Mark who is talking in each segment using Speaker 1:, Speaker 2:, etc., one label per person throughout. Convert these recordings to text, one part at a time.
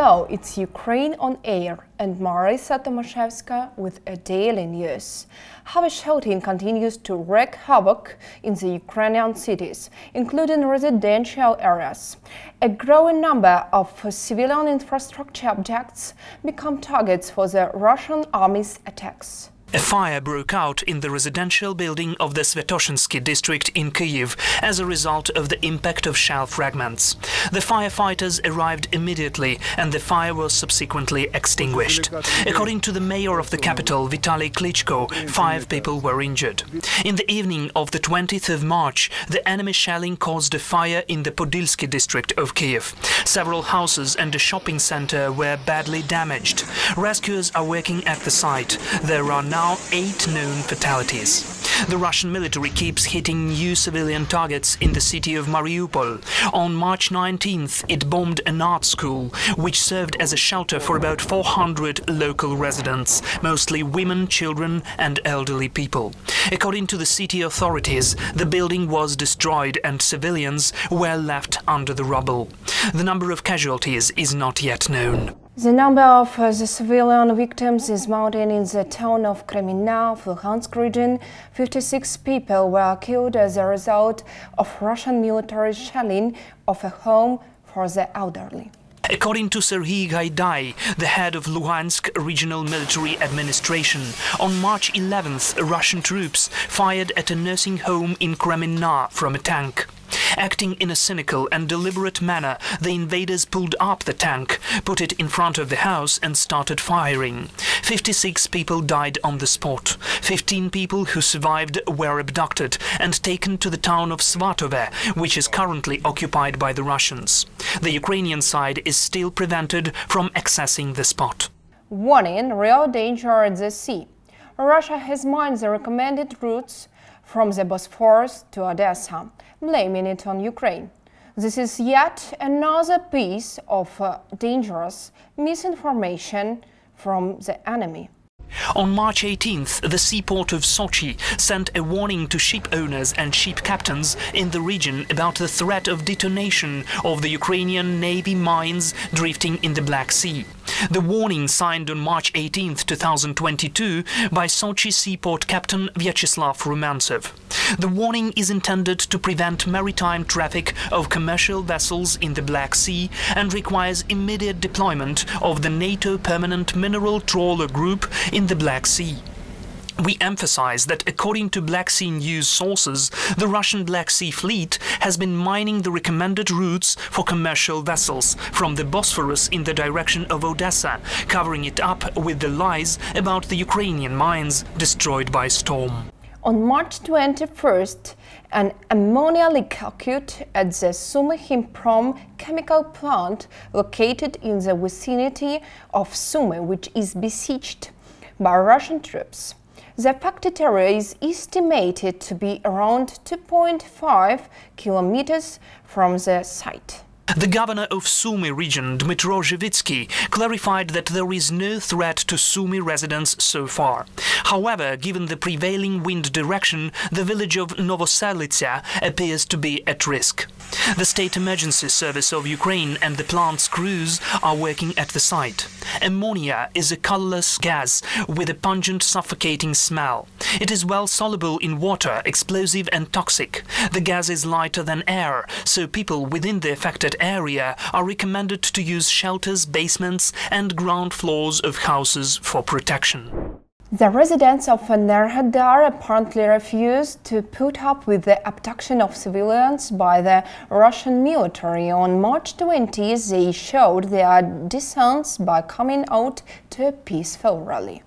Speaker 1: Hello, it's Ukraine on air and Marisa Tomaszewska with a daily news. Heavy shooting continues to wreak havoc in the Ukrainian cities, including residential areas. A growing number of civilian infrastructure objects become targets for the Russian army's attacks.
Speaker 2: A fire broke out in the residential building of the Svetoshinsky district in Kyiv as a result of the impact of shell fragments. The firefighters arrived immediately and the fire was subsequently extinguished. According to the mayor of the capital, Vitaly Klitschko, 5 people were injured. In the evening of the 20th of March, the enemy shelling caused a fire in the Podilsky district of Kyiv. Several houses and a shopping center were badly damaged. Rescuers are working at the site. There are now 8 known fatalities. The Russian military keeps hitting new civilian targets in the city of Mariupol. On March 19th, it bombed an art school, which served as a shelter for about 400 local residents, mostly women, children and elderly people. According to the city authorities, the building was destroyed and civilians were left under the rubble. The number of casualties is not yet known.
Speaker 1: The number of the civilian victims is mounting in the town of Kreminna of Luhansk region. 56 people were killed as a result of Russian military shelling of a home for the elderly.
Speaker 2: According to Serhiy Gaidai, the head of Luhansk Regional Military Administration, on March 11th, Russian troops fired at a nursing home in Kreminna from a tank. Acting in a cynical and deliberate manner, the invaders pulled up the tank, put it in front of the house and started firing. 56 people died on the spot. 15 people who survived were abducted and taken to the town of Svatove, which is currently occupied by the Russians. The Ukrainian side is still prevented from accessing the spot.
Speaker 1: Warning: real danger at the sea. Russia has mined the recommended routes from the Bosphorus to Odesa, blaming it on Ukraine. This is yet another piece of dangerous misinformation from the enemy.
Speaker 2: On March 18th, the seaport of Sochi sent a warning to ship owners and ship captains in the region about the threat of detonation of the Ukrainian Navy mines drifting in the Black Sea. The warning, signed on March 18, 2022, by Sochi seaport captain Vyacheslav Rumantsev. The warning is intended to prevent maritime traffic of commercial vessels in the Black Sea and requires immediate deployment of the NATO Permanent Mineral Trawler Group in the Black Sea. We emphasize that according to Black Sea news sources, the Russian Black Sea Fleet has been mining the recommended routes for commercial vessels from the Bosphorus in the direction of Odesa, covering it up with the lies about the Ukrainian mines destroyed by storm.
Speaker 1: On March 21st, an ammonia leak occurred at the Sumykhimprom chemical plant located in the vicinity of Sumy, which is besieged by Russian troops. The affected area is estimated to be around 2.5 kilometers from the site.
Speaker 2: The governor of Sumy region, Dmytro Zhivitsky, clarified that there is no threat to Sumy residents so far. However, given the prevailing wind direction, the village of Novoselitsa appears to be at risk. The State Emergency Service of Ukraine and the plant's crews are working at the site. Ammonia is a colorless gas with a pungent, suffocating smell. It is well soluble in water, explosive and toxic. The gas is lighter than air, so people within the affected area are recommended to use shelters, basements and ground floors of houses for protection.
Speaker 1: The residents of Enerhodar apparently refused to put up with the abduction of civilians by the Russian military. On March 20, they showed their dissent by coming out to a peaceful rally.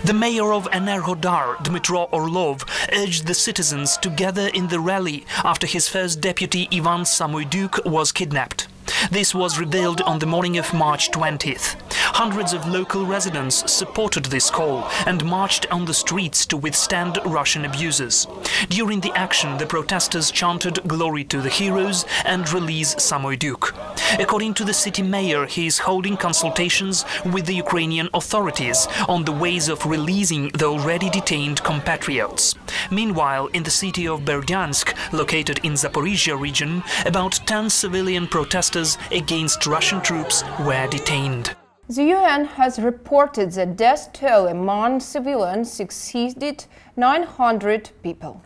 Speaker 2: The mayor of Enerhodar, Dmytro Orlov, urged the citizens to gather in the rally after his first deputy Ivan Samoydyuk was kidnapped. This was revealed on the morning of March 20th. Hundreds of local residents supported this call and marched on the streets to withstand Russian abuses. During the action, the protesters chanted "Glory to the heroes" and "Release Samoydyuk." According to the city mayor, he is holding consultations with the Ukrainian authorities on the ways of releasing the already detained compatriots. Meanwhile, in the city of Berdyansk, located in Zaporizhia region, about 10 civilian protesters against Russian troops were detained.
Speaker 1: The UN has reported the death toll among civilians exceeded 900 people.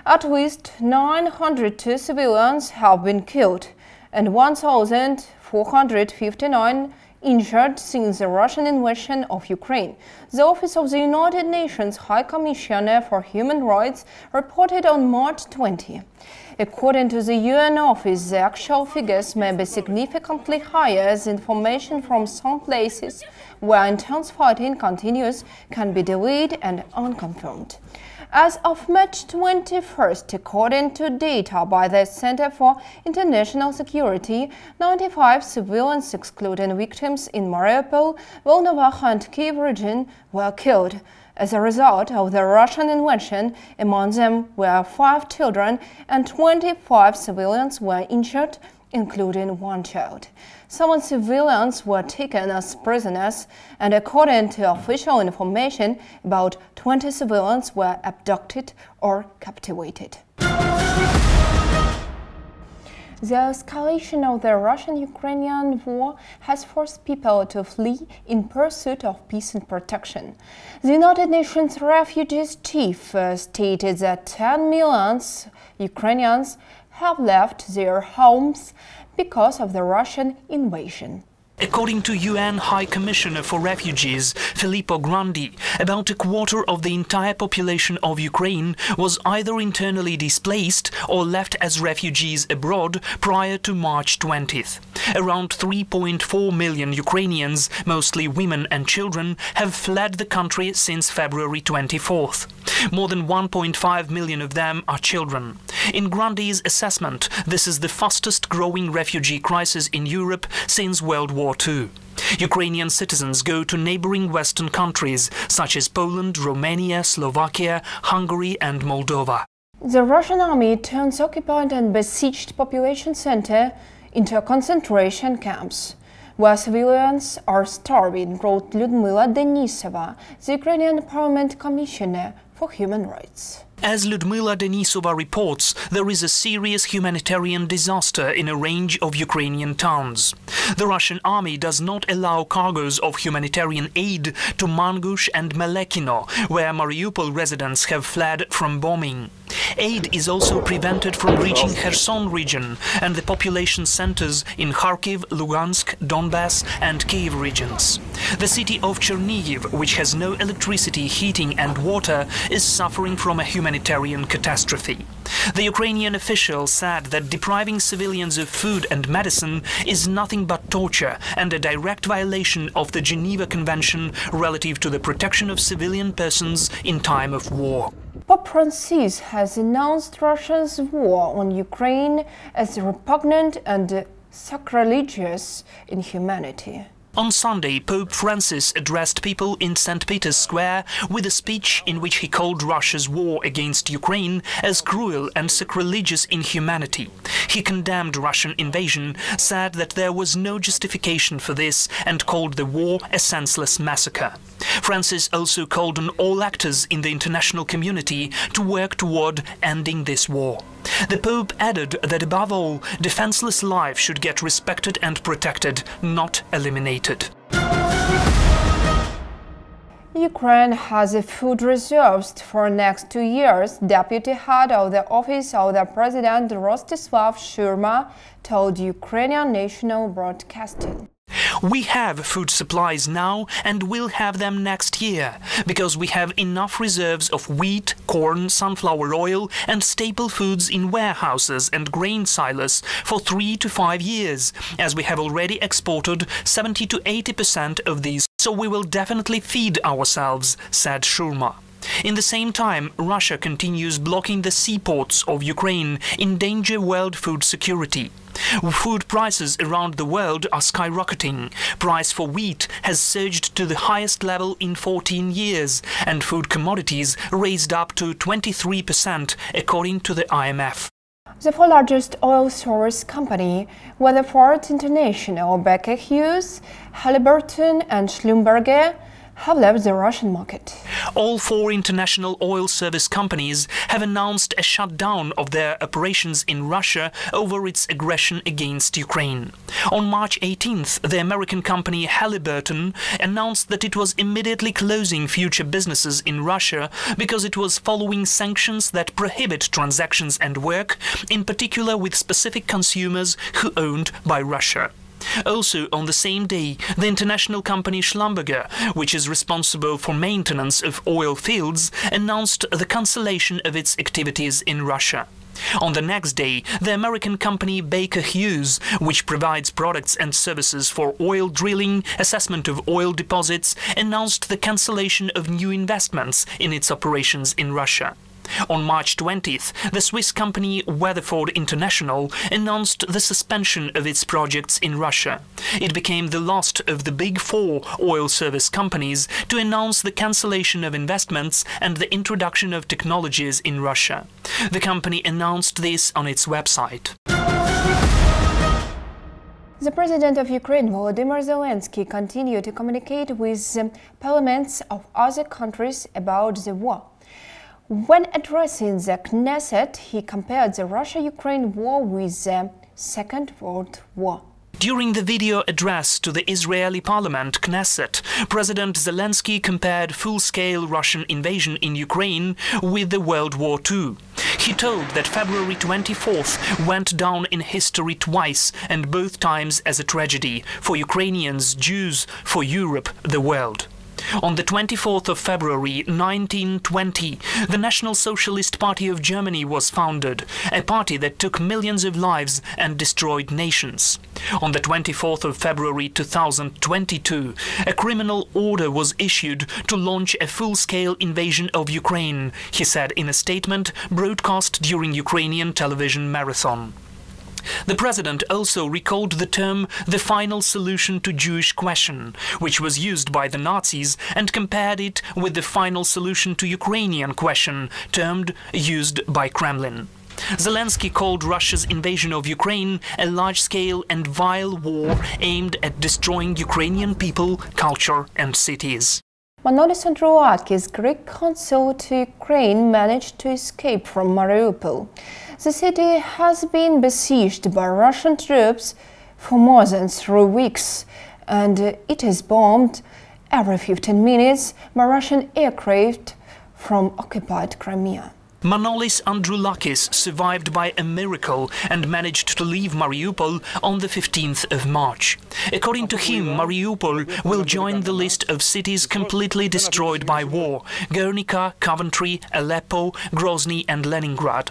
Speaker 1: At least 902 civilians have been killed and 1,459 injured since the Russian invasion of Ukraine. The Office of the United Nations High Commissioner for Human Rights reported on March 20. According to the UN office, the actual figures may be significantly higher as information from some places where intense fighting continues can be delayed and unconfirmed. As of March 21st, according to data by the Center for International Security, 95 civilians, excluding victims in Mariupol, Volodymyr and Kyiv region, were killed. As a result of the Russian invasion, among them were 5 children and 25 civilians were injured, including 1 child. 7 civilians were taken as prisoners, and according to official information, about 20 civilians were abducted or captivated. The escalation of the Russian-Ukrainian war has forced people to flee in pursuit of peace and protection. The United Nations Refugees Chief stated that 10 million Ukrainians have left their homes because of the Russian invasion.
Speaker 2: According to UN High Commissioner for Refugees, Filippo Grandi, about a quarter of the entire population of Ukraine was either internally displaced or left as refugees abroad prior to March 20th. Around 3.4 million Ukrainians, mostly women and children, have fled the country since February 24th. More than 1.5 million of them are children. In Grandi's assessment, this is the fastest growing refugee crisis in Europe since World War II. Ukrainian citizens go to neighboring Western countries such as Poland, Romania, Slovakia, Hungary and Moldova.
Speaker 1: The Russian army turns occupied and besieged population center into concentration camps, where civilians are starving, wrote Lyudmila Denisova, the Ukrainian Parliament Commissioner for Human Rights.
Speaker 2: As Lyudmila Denisova reports, there is a serious humanitarian disaster in a range of Ukrainian towns. The Russian army does not allow cargoes of humanitarian aid to Mangush and Melekino, where Mariupol residents have fled from bombing. Aid is also prevented from reaching Kherson region and the population centers in Kharkiv, Lugansk, Donbass and Kyiv regions. The city of Chernihiv, which has no electricity, heating and water, is suffering from a humanitarian catastrophe. The Ukrainian official said that depriving civilians of food and medicine is nothing but torture and a direct violation of the Geneva Convention relative to the protection of civilian persons in time of war.
Speaker 1: Pope Francis has announced Russia's war on Ukraine as repugnant and sacrilegious inhumanity.
Speaker 2: On Sunday, Pope Francis addressed people in St. Peter's Square with a speech in which he called Russia's war against Ukraine as cruel and sacrilegious inhumanity. He condemned Russian invasion, said that there was no justification for this and called the war a senseless massacre. Francis also called on all actors in the international community to work toward ending this war. The Pope added that above all, defenseless life should get respected and protected, not eliminated.
Speaker 1: Ukraine has food reserves for next 2 years, Deputy Head of the Office of the President Rostislav Shurma told Ukrainian National Broadcasting.
Speaker 2: We have food supplies now and will have them next year, because we have enough reserves of wheat, corn, sunflower oil and staple foods in warehouses and grain silos for 3 to 5 years, as we have already exported 70 to 80% of these, so we will definitely feed ourselves, said Shurma. In the same time, Russia continues blocking the seaports of Ukraine, endanger world food security. Food prices around the world are skyrocketing. Price for wheat has surged to the highest level in 14 years, and food commodities raised up to 23%, according to the IMF.
Speaker 1: The four largest oil source companies, Weatherford International, Baker Hughes, Halliburton and Schlumberger, have left the Russian market.
Speaker 2: All four international oil service companies have announced a shutdown of their operations in Russia over its aggression against Ukraine. On March 18th, the American company Halliburton announced that it was immediately closing future businesses in Russia because it was following sanctions that prohibit transactions and work, in particular with specific consumers who are owned by Russia. Also, on the same day, the international company Schlumberger, which is responsible for maintenance of oil fields, announced the cancellation of its activities in Russia. On the next day, the American company Baker Hughes, which provides products and services for oil drilling, assessment of oil deposits, announced the cancellation of new investments in its operations in Russia. On March 20th, the Swiss company Weatherford International announced the suspension of its projects in Russia. It became the last of the big four oil service companies to announce the cancellation of investments and the introduction of technologies in Russia. The company announced this on its website.
Speaker 1: The President of Ukraine, Volodymyr Zelensky, continued to communicate with parliaments of other countries about the war. When addressing the Knesset, he compared the Russia-Ukraine war with the Second World War.
Speaker 2: During the video address to the Israeli parliament, Knesset, President Zelensky compared full-scale Russian invasion in Ukraine with the World War II. He told that February 24th went down in history twice, and both times as a tragedy for Ukrainians, Jews, for Europe, the world. On the 24th of February 1920, the National Socialist Party of Germany was founded, a party that took millions of lives and destroyed nations. On the 24th of February 2022, a criminal order was issued to launch a full-scale invasion of Ukraine, he said in a statement broadcast during Ukrainian television marathon. The president also recalled the term "the final solution to Jewish question," which was used by the Nazis, and compared it with the final solution to Ukrainian question, termed used by Kremlin. Zelensky called Russia's invasion of Ukraine a large-scale and vile war aimed at destroying Ukrainian people, culture and cities.
Speaker 1: Manolis Androulakis, Greek consul to Ukraine, managed to escape from Mariupol. The city has been besieged by Russian troops for more than 3 weeks, and it is bombed every 15 minutes by Russian aircraft from occupied Crimea.
Speaker 2: Manolis Androulakis survived by a miracle and managed to leave Mariupol on the 15th of March. According to him, Mariupol will join the list of cities completely destroyed by war: Guernica, Coventry, Aleppo, Grozny and Leningrad.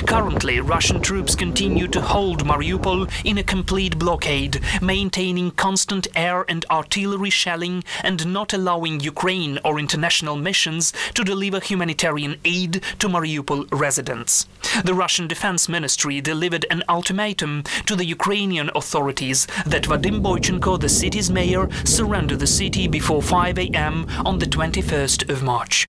Speaker 2: Currently, Russian troops continue to hold Mariupol in a complete blockade, maintaining constant air and artillery shelling and not allowing Ukraine or international missions to deliver humanitarian aid to Mariupol residents. The Russian Defense Ministry delivered an ultimatum to the Ukrainian authorities that Vadim Boychenko, the city's mayor, surrender the city before 5 a.m. on the 21st of March.